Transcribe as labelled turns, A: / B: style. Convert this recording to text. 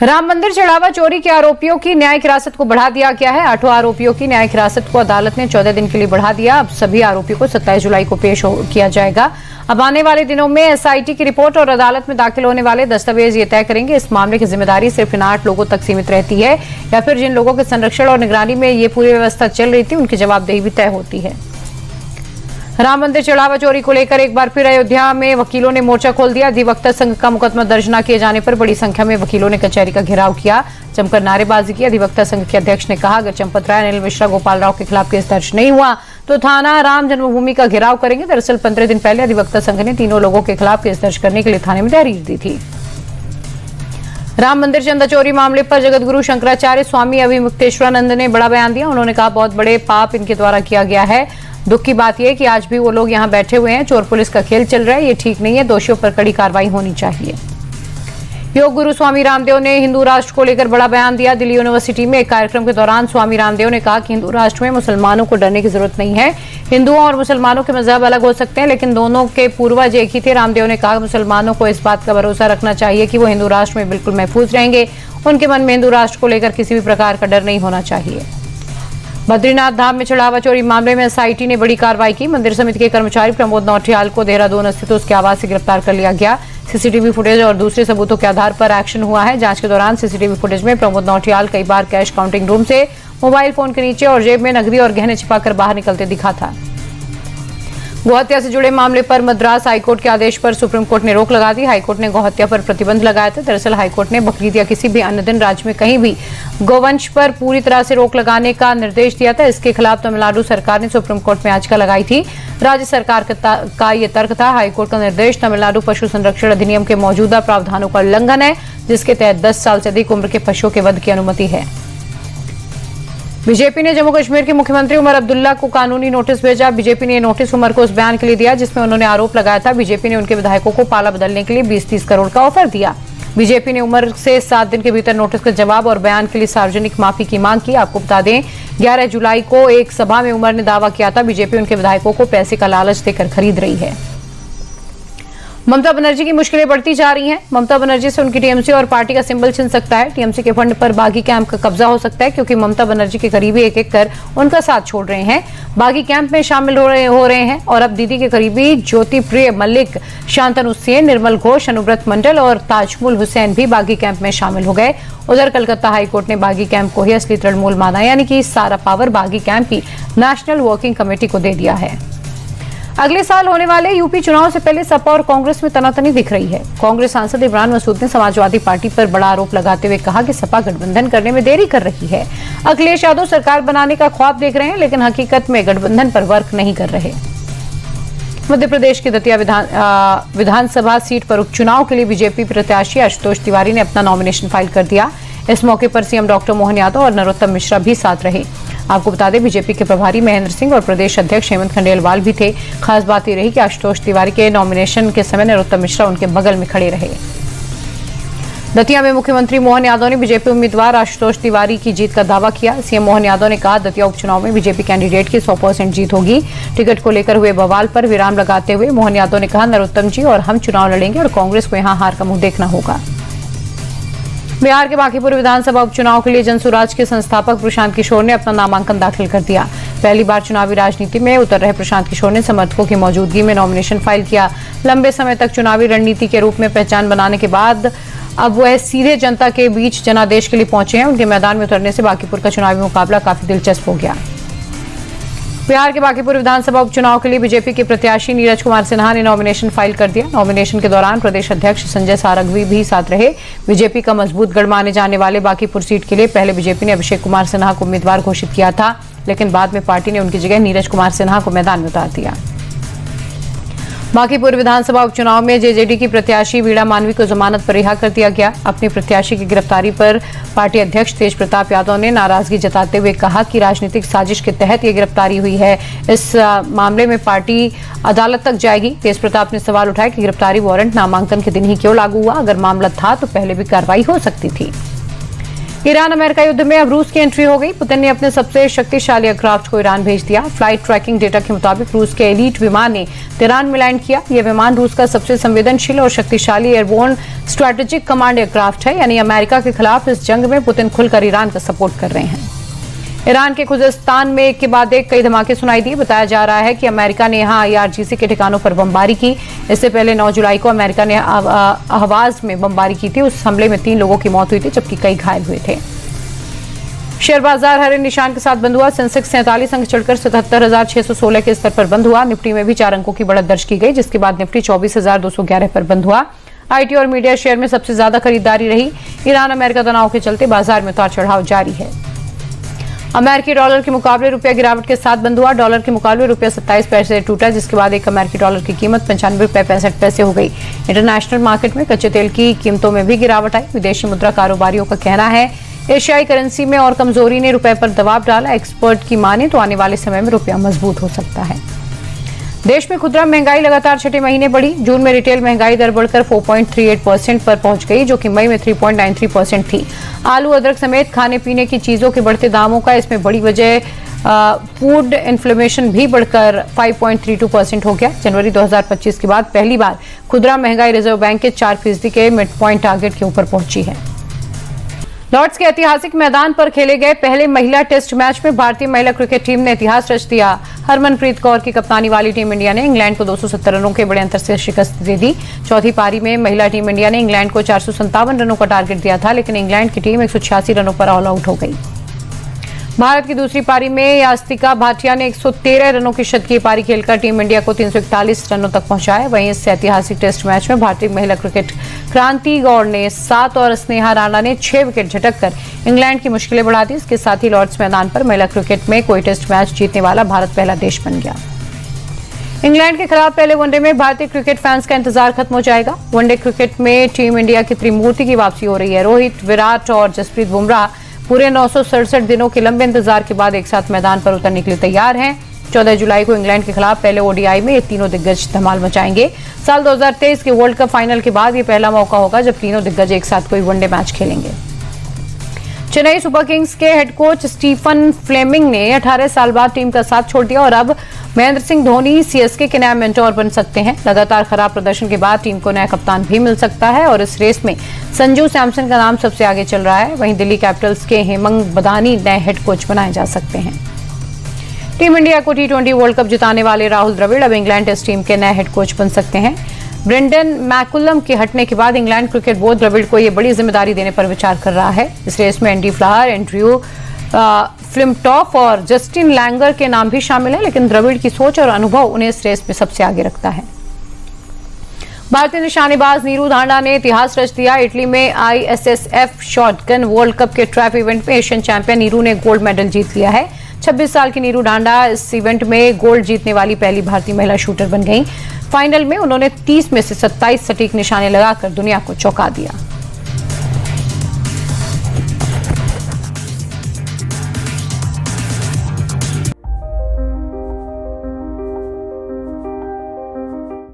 A: राम मंदिर चढ़ावा चोरी के आरोपियों की न्यायिक हिरासत को बढ़ा दिया गया है। 8 आरोपियों की न्यायिक हिरासत को अदालत ने 14 दिन के लिए बढ़ा दिया। अब सभी आरोपियों को 27 जुलाई को पेश किया जाएगा। अब आने वाले दिनों में एसआईटी की रिपोर्ट और अदालत में दाखिल होने वाले दस्तावेज ये तय करेंगे इस मामले की जिम्मेदारी सिर्फ इन 8 लोगों तक सीमित रहती है या फिर जिन लोगों के संरक्षण और निगरानी में ये पूरी व्यवस्था चल रही थी उनकी जवाबदेही भी तय होती है। राम मंदिर चढ़ावा चोरी को लेकर एक बार फिर अयोध्या में वकीलों ने मोर्चा खोल दिया। अधिवक्ता संघ का मुकदमा दर्ज न किए जाने पर बड़ी संख्या में वकीलों ने कचहरी का घेराव किया, जमकर नारेबाजी की। अधिवक्ता संघ के अध्यक्ष ने कहा, अगर चंपत राय, अनिल मिश्रा, गोपाल राव के खिलाफ केस दर्ज नहीं हुआ तो थाना राम जन्मभूमि का घेराव करेंगे। दरअसल 15 दिन पहले अधिवक्ता संघ ने तीनों लोगों के खिलाफ केस दर्ज करने के लिए थाने में तहरीर दी थी। राम मंदिर चंदा चोरी मामले पर जगतगुरु शंकराचार्य स्वामी अभिमुक्तेश्वरानंद ने बड़ा बयान दिया। उन्होंने कहा, बहुत बड़े पाप इनके द्वारा किया गया है। दुख की बात यह कि आज भी वो लोग यहाँ बैठे हुए हैं। चोर पुलिस का खेल चल रहा है, ये ठीक नहीं है। दोषियों पर कड़ी कार्रवाई होनी चाहिए। योग गुरु स्वामी रामदेव ने हिंदू राष्ट्र को लेकर बड़ा बयान दिया। दिल्ली यूनिवर्सिटी में एक कार्यक्रम के दौरान स्वामी रामदेव ने कहा कि हिंदू राष्ट्र में मुसलमानों को डरने की जरूरत नहीं है। हिंदुओं और मुसलमानों के मजहब अलग हो सकते हैं, लेकिन दोनों के पूर्वज एक ही थे। रामदेव ने कहा, मुसलमानों को इस बात का भरोसा रखना चाहिए कि वो हिंदू राष्ट्र में बिल्कुल महफूज रहेंगे। उनके मन में हिंदू राष्ट्र को लेकर किसी भी प्रकार का डर नहीं होना चाहिए। बद्रीनाथ धाम में चढ़ावा चोरी मामले में एसआईटी ने बड़ी कार्रवाई की। मंदिर समिति के कर्मचारी प्रमोद नौटियाल को देहरादून स्थित उसके आवास से गिरफ्तार कर लिया गया। सीसीटीवी फुटेज और दूसरे सबूतों के आधार पर एक्शन हुआ है। जांच के दौरान सीसीटीवी फुटेज में प्रमोद नौटियाल कई बार कैश काउंटिंग रूम से मोबाइल फोन के नीचे और जेब में नकदी और गहने छिपाकर बाहर निकलते दिखा था। गौहत्या से जुड़े मामले पर मद्रास हाईकोर्ट के आदेश पर सुप्रीम कोर्ट ने रोक लगा दी। हाईकोर्ट ने गौहत्या पर प्रतिबंध लगाया था। दरअसल हाईकोर्ट ने बकरीद या किसी भी अन्य दिन राज्य में कहीं भी गौवंश पर पूरी तरह से रोक लगाने का निर्देश दिया था। इसके खिलाफ तमिलनाडु सरकार ने सुप्रीम कोर्ट में याचिका लगाई थी। राज्य सरकार का ये तर्क था, हाईकोर्ट का निर्देश तमिलनाडु पशु संरक्षण अधिनियम के मौजूदा प्रावधानों का उल्लंघन है, जिसके तहत 10 साल से अधिक उम्र के पशुओं के वध की अनुमति है। बीजेपी ने जम्मू कश्मीर के मुख्यमंत्री उमर अब्दुल्ला को कानूनी नोटिस भेजा। बीजेपी ने यह नोटिस उमर को उस बयान के लिए दिया जिसमें उन्होंने आरोप लगाया था बीजेपी ने उनके विधायकों को पाला बदलने के लिए 20-30 करोड़ का ऑफर दिया। बीजेपी ने उमर से 7 दिन के भीतर नोटिस का जवाब और बयान के लिए सार्वजनिक माफी की मांग की। आपको बता दें, 11 जुलाई को एक सभा में उमर ने दावा किया था बीजेपी उनके विधायकों को पैसे का लालच देकर खरीद रही है। ममता बनर्जी की मुश्किलें बढ़ती जा रही हैं। ममता बनर्जी से उनकी टीएमसी और पार्टी का सिंबल छिन सकता है। टीएमसी के फंड पर बागी कैंप का कब्जा हो सकता है, क्योंकि ममता बनर्जी के करीबी एक-एक कर उनका साथ छोड़ रहे हैं, बागी कैंप में शामिल हो रहे हैं। और अब दीदी के करीबी ज्योति प्रिय मल्लिक, शांतनु सेन, निर्मल घोष, अनुव्रत मंडल और ताजमुल हुसैन भी बागी कैंप में शामिल हो गए। उधर कलकत्ता हाईकोर्ट ने बागी कैंप को ही असली तृणमूल माना, यानी कि सारा पावर बागी कैंप की नेशनल वर्किंग कमेटी को दे दिया है। अगले साल होने वाले यूपी चुनाव से पहले सपा और कांग्रेस में तनातनी दिख रही है। कांग्रेस सांसद इमरान मसूद ने समाजवादी पार्टी पर बड़ा आरोप लगाते हुए कहा कि सपा गठबंधन करने में देरी कर रही है। अखिलेश यादव सरकार बनाने का ख्वाब देख रहे हैं, लेकिन हकीकत में गठबंधन पर वर्क नहीं कर रहे। मध्य प्रदेश की दतिया विधानसभा सीट पर उपचुनाव के लिए बीजेपी प्रत्याशी आशुतोष तिवारी ने अपना नॉमिनेशन फाइल कर दिया। इस मौके पर सीएम डॉक्टर मोहन यादव और नरोत्तम मिश्रा भी साथ रहे। आपको बता दें, बीजेपी के प्रभारी महेंद्र सिंह और प्रदेश अध्यक्ष हेमंत खंडेलवाल भी थे। खास बात यह रही कि आशुतोष तिवारी के नॉमिनेशन के समय नरोत्तम मिश्रा उनके बगल में खड़े रहे। दतिया में मुख्यमंत्री मोहन यादव ने बीजेपी उम्मीदवार आशुतोष तिवारी की जीत का दावा किया। सीएम मोहन यादव ने कहा, दतिया उपचुनाव में बीजेपी कैंडिडेट की 100% जीत होगी। टिकट को लेकर हुए बवाल पर विराम लगाते हुए मोहन यादव ने कहा, नरोत्तम जी और हम चुनाव लड़ेंगे और कांग्रेस को यहां हार का मुंह देखना होगा। बिहार के बांकीपुर विधानसभा उपचुनाव के लिए जनसुराज के संस्थापक प्रशांत किशोर ने अपना नामांकन दाखिल कर दिया। पहली बार चुनावी राजनीति में उतर रहे प्रशांत किशोर ने समर्थकों की मौजूदगी में नॉमिनेशन फाइल किया। लंबे समय तक चुनावी रणनीति के रूप में पहचान बनाने के बाद अब वह सीधे जनता के बीच जनादेश के लिए पहुंचे हैं। उनके मैदान में उतरने से बांकीपुर का चुनावी मुकाबला काफी दिलचस्प हो गया। बिहार के बांकीपुर विधानसभा उपचुनाव के लिए बीजेपी के प्रत्याशी नीरज कुमार सिन्हा ने नॉमिनेशन फाइल कर दिया। नॉमिनेशन के दौरान प्रदेश अध्यक्ष संजय सारंगवी भी साथ रहे। बीजेपी का मजबूत गढ़ माने जाने वाले बांकीपुर सीट के लिए पहले बीजेपी ने अभिषेक कुमार सिन्हा को उम्मीदवार घोषित किया था, लेकिन बाद में पार्टी ने उनकी जगह नीरज कुमार सिन्हा को मैदान में उतार दिया। बांकीपुर विधानसभा उपचुनाव में जेजेडी की प्रत्याशी वीणा मानवी को जमानत पर रिहा कर दिया गया। अपनी प्रत्याशी की गिरफ्तारी पर पार्टी अध्यक्ष तेज प्रताप यादव ने नाराजगी जताते हुए कहा कि राजनीतिक साजिश के तहत ये गिरफ्तारी हुई है। इस मामले में पार्टी अदालत तक जाएगी। तेज प्रताप ने सवाल उठाया कि गिरफ्तारी वारंट नामांकन के दिन ही क्यों लागू हुआ? अगर मामला था तो पहले भी कार्रवाई हो सकती थी। ईरान अमेरिका युद्ध में अब रूस की एंट्री हो गई। पुतिन ने अपने सबसे शक्तिशाली एयरक्राफ्ट को ईरान भेज दिया। फ्लाइट ट्रैकिंग डेटा के मुताबिक रूस के एलीट विमान ने तेहरान में लैंड किया। यह विमान रूस का सबसे संवेदनशील और शक्तिशाली एयरबोर्न स्ट्रैटेजिक कमांड एयरक्राफ्ट है। यानी अमेरिका के खिलाफ इस जंग में पुतिन खुलकर ईरान का सपोर्ट कर रहे हैं। ईरान के खुजेस्तान में एक के बाद एक कई धमाके सुनाई दिए। बताया जा रहा है कि अमेरिका ने यहां IRGC के ठिकानों पर बमबारी की। इससे पहले 9 जुलाई को अमेरिका ने अहवाज में बमबारी की थी। उस हमले में 3 लोगों की मौत हुई थी, जबकि कई घायल हुए थे। शेयर बाजार हरे निशान के साथ बंद हुआ। सेंसेक्स 47 अंक चढ़कर 77,616 के स्तर पर बंद हुआ। निफ्टी में भी 4 अंकों की बढ़त दर्ज की गई, जिसके बाद निफ्टी 24,211 पर बंद हुआ। IT और मीडिया शेयर में सबसे ज्यादा खरीदारी रही। ईरान अमेरिका तनाव के चलते बाजार में उतार चढ़ाव जारी है। अमेरिकी डॉलर के मुकाबले रुपया गिरावट के साथ बंद हुआ। डॉलर के मुकाबले रुपया 27 पैसे टूटा, जिसके बाद एक अमेरिकी डॉलर की कीमत 95 रुपये 65 पैसे हो गई। इंटरनेशनल मार्केट में कच्चे तेल की कीमतों में भी गिरावट आई। विदेशी मुद्रा कारोबारियों का कहना है एशियाई करेंसी में और कमजोरी ने रुपए पर दबाव डाला। एक्सपर्ट की माने तो आने वाले समय में रुपया मजबूत हो सकता है। देश में खुदरा महंगाई लगातार छठे महीने बढ़ी। जून में रिटेल महंगाई दर बढ़कर 4.38% पर पहुंच गई, जो कि मई में 3.93% थी। आलू, अदरक समेत खाने पीने की चीजों के बढ़ते दामों का इसमें बड़ी वजह फूड इन्फ्लेमेशन भी बढ़कर 5.32% हो गया। जनवरी 2025 के बाद पहली बार खुदरा महंगाई रिजर्व बैंक के 4% के मिड पॉइंट टारगेट के ऊपर पहुंची है। लॉर्ड्स के ऐतिहासिक मैदान पर खेले गए पहले महिला टेस्ट मैच में भारतीय महिला क्रिकेट टीम ने इतिहास रच दिया। हरमनप्रीत कौर की कप्तानी वाली टीम इंडिया ने इंग्लैंड को 270 रनों के बड़े अंतर से शिकस्त दे दी। चौथी पारी में महिला टीम इंडिया ने इंग्लैंड को 457 रनों का टारगेट दिया था, लेकिन इंग्लैंड की टीम 186 रनों पर ऑल आउट हो गई। भारत की दूसरी पारी में यास्तिका भाटिया ने 113 रनों की शतकीय पारी खेलकर टीम इंडिया को 341 रनों तक पहुंचाया। वहीं इस ऐतिहासिक टेस्ट मैच में भारतीय महिला क्रिकेट क्रांति गौड़ ने 7 और स्नेहा राणा ने 6 विकेट झटककर इंग्लैंड की मुश्किलें बढ़ा दी। इसके साथ ही लॉर्ड्स मैदान पर महिला क्रिकेट में कोई टेस्ट मैच जीतने वाला भारत पहला देश बन गया। इंग्लैंड के खिलाफ पहले वनडे में भारतीय क्रिकेट फैंस का इंतजार खत्म हो जाएगा। वनडे क्रिकेट में टीम इंडिया की त्रिमूर्ति की वापसी हो रही है। रोहित, विराट और जसप्रीत बुमराह पूरे 967 दिनों के लंबे इंतजार के बाद एक साथ मैदान पर उतरने के लिए तैयार हैं। 14 जुलाई को इंग्लैंड के खिलाफ पहले ODI में ये तीनों दिग्गज धमाल मचाएंगे। साल 2023 के वर्ल्ड कप फाइनल के बाद ये पहला मौका होगा जब तीनों दिग्गज एक साथ कोई वनडे मैच खेलेंगे। चेन्नई सुपर किंग्स के हेड कोच स्टीफन फ्लेमिंग ने 18 साल बाद टीम का साथ छोड़ दिया और अब महेंद्र सिंह धोनी CSK के नया मेंटोर बन सकते हैं। लगातार खराब प्रदर्शन के बाद टीम को नया कप्तान भी मिल सकता है और इस रेस में संजू सैमसन का नाम सबसे आगे चल रहा है। वहीं दिल्ली कैपिटल्स के हेमंग बदानी नए हेड कोच बनाए जा सकते हैं। टीम इंडिया को T20 वर्ल्ड कप जिताने वाले राहुल द्रविड़ अब इंग्लैंड टेस्ट टीम के नए हेड कोच बन सकते हैं। ब्रेंडन मैकुलम के हटने के बाद इंग्लैंड क्रिकेट बोर्ड द्रविड़ को यह बड़ी जिम्मेदारी देने पर विचार कर रहा है। इस रेस में एंडी फ्लावर, एंड्रयू फ्लिमटॉफ और जस्टिन लैंगर के नाम भी शामिल हैं, लेकिन द्रविड़ की सोच और अनुभव उन्हें इस रेस में सबसे आगे रखता है। भारतीय निशानेबाज नीरू धांडा ने इतिहास रच दिया। इटली में ISSF शॉटगन वर्ल्ड कप के ट्रैप इवेंट में एशियन चैंपियन नीरू ने गोल्ड मेडल जीत लिया है। 26 साल की नीरू ढांडा इस इवेंट में गोल्ड जीतने वाली पहली भारतीय महिला शूटर बन गई। फाइनल में उन्होंने 30 में से 27 सटीक निशाने लगाकर दुनिया को चौंका दिया।